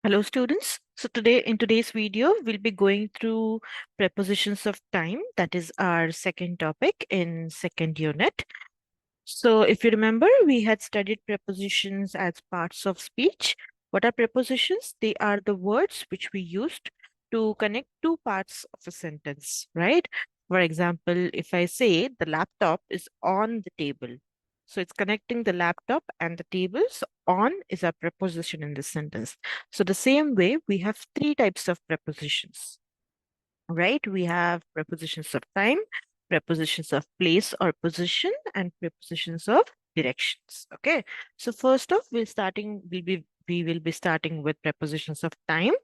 Hello students. So in today's video, we'll be going through prepositions of time. That is our second topic in second unit. So if you remember, we had studied prepositions as parts of speech. What are prepositions? They are the words which we used to connect two parts of a sentence, right? For example, if I say the laptop is on the table, so it's connecting the laptop and the tables. On is a preposition in this sentence. So the same way, we have three types of prepositions, right? We have prepositions of time, prepositions of place or position, and prepositions of directions. Okay. So first off, we will be starting with prepositions of time.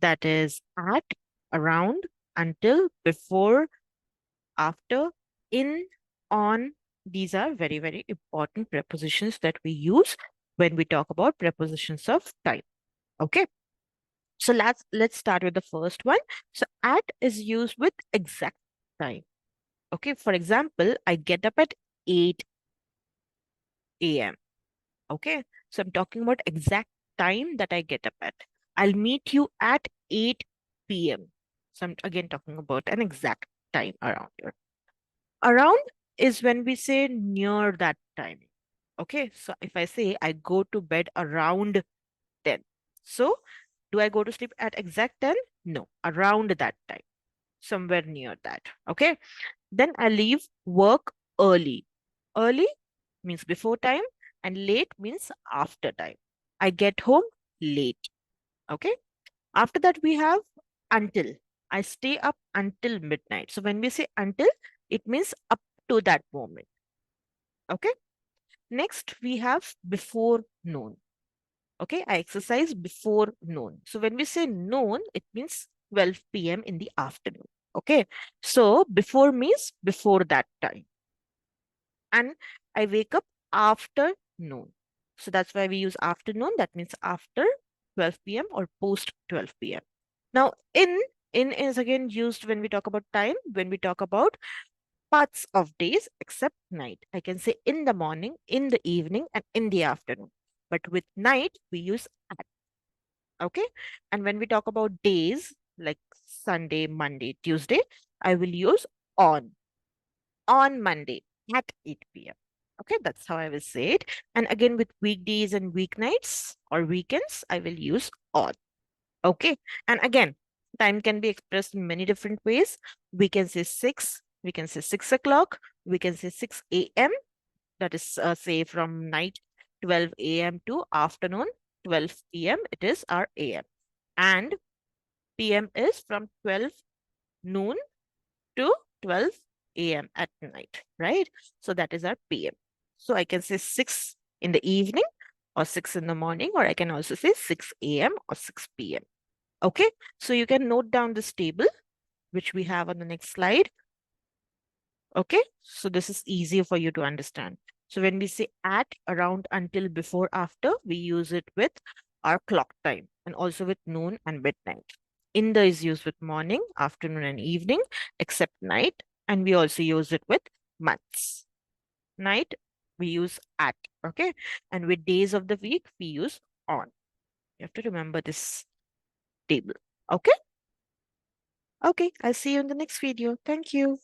That is at, around, until, before, after, in, on. These are very, very important prepositions that we use when we talk about prepositions of time. Okay. So let's start with the first one. So at is used with exact time. Okay. For example, I get up at 8 a.m. Okay. So I'm talking about exact time that I get up at. I'll meet you at 8 p.m. So I'm again talking about an exact time around here. Around is when we say near that time. Okay. So if I say I go to bed around 10. So do I go to sleep at exact 10? No, around that time, somewhere near that. Okay. Then I leave work early. Early means before time, and late means after time. I get home late. Okay. After that, we have until. I stay up until midnight. So when we say until, it means up to that moment. Okay. Next, we have before noon. Okay. I exercise before noon. So when we say noon, it means 12 p.m. in the afternoon. Okay. So before means before that time. And I wake up after noon. So that's why we use afternoon. That means after 12 p.m. or post 12 p.m. Now, in is again used when we talk about time, when we talk about parts of days except night. I can say in the morning, in the evening, and in the afternoon. But with night, we use at. Okay. And when we talk about days like Sunday, Monday, Tuesday, I will use on Monday at 8 p.m. Okay, that's how I will say it. And again, with weekdays and weeknights or weekends, I will use on. Okay. And again, time can be expressed in many different ways. We can say 6, we can say 6 o'clock, we can say 6 a.m. That is, say, from night 12 a.m. to afternoon 12 p.m. It is our a.m. And p.m. is from 12 noon to 12 a.m. at night, right? So that is our p.m. So I can say 6 in the evening or 6 in the morning, or I can also say 6 a.m. or 6 p.m. Okay, so you can note down this table, which we have on the next slide. Okay, so this is easier for you to understand. So when we say at, around, until, before, after, we use it with our clock time and also with noon and midnight. In the is used with morning, afternoon, and evening, except night. And we also use it with months. Night, we use at, okay? And with days of the week, we use on. You have to remember this table, okay? Okay, I'll see you in the next video. Thank you.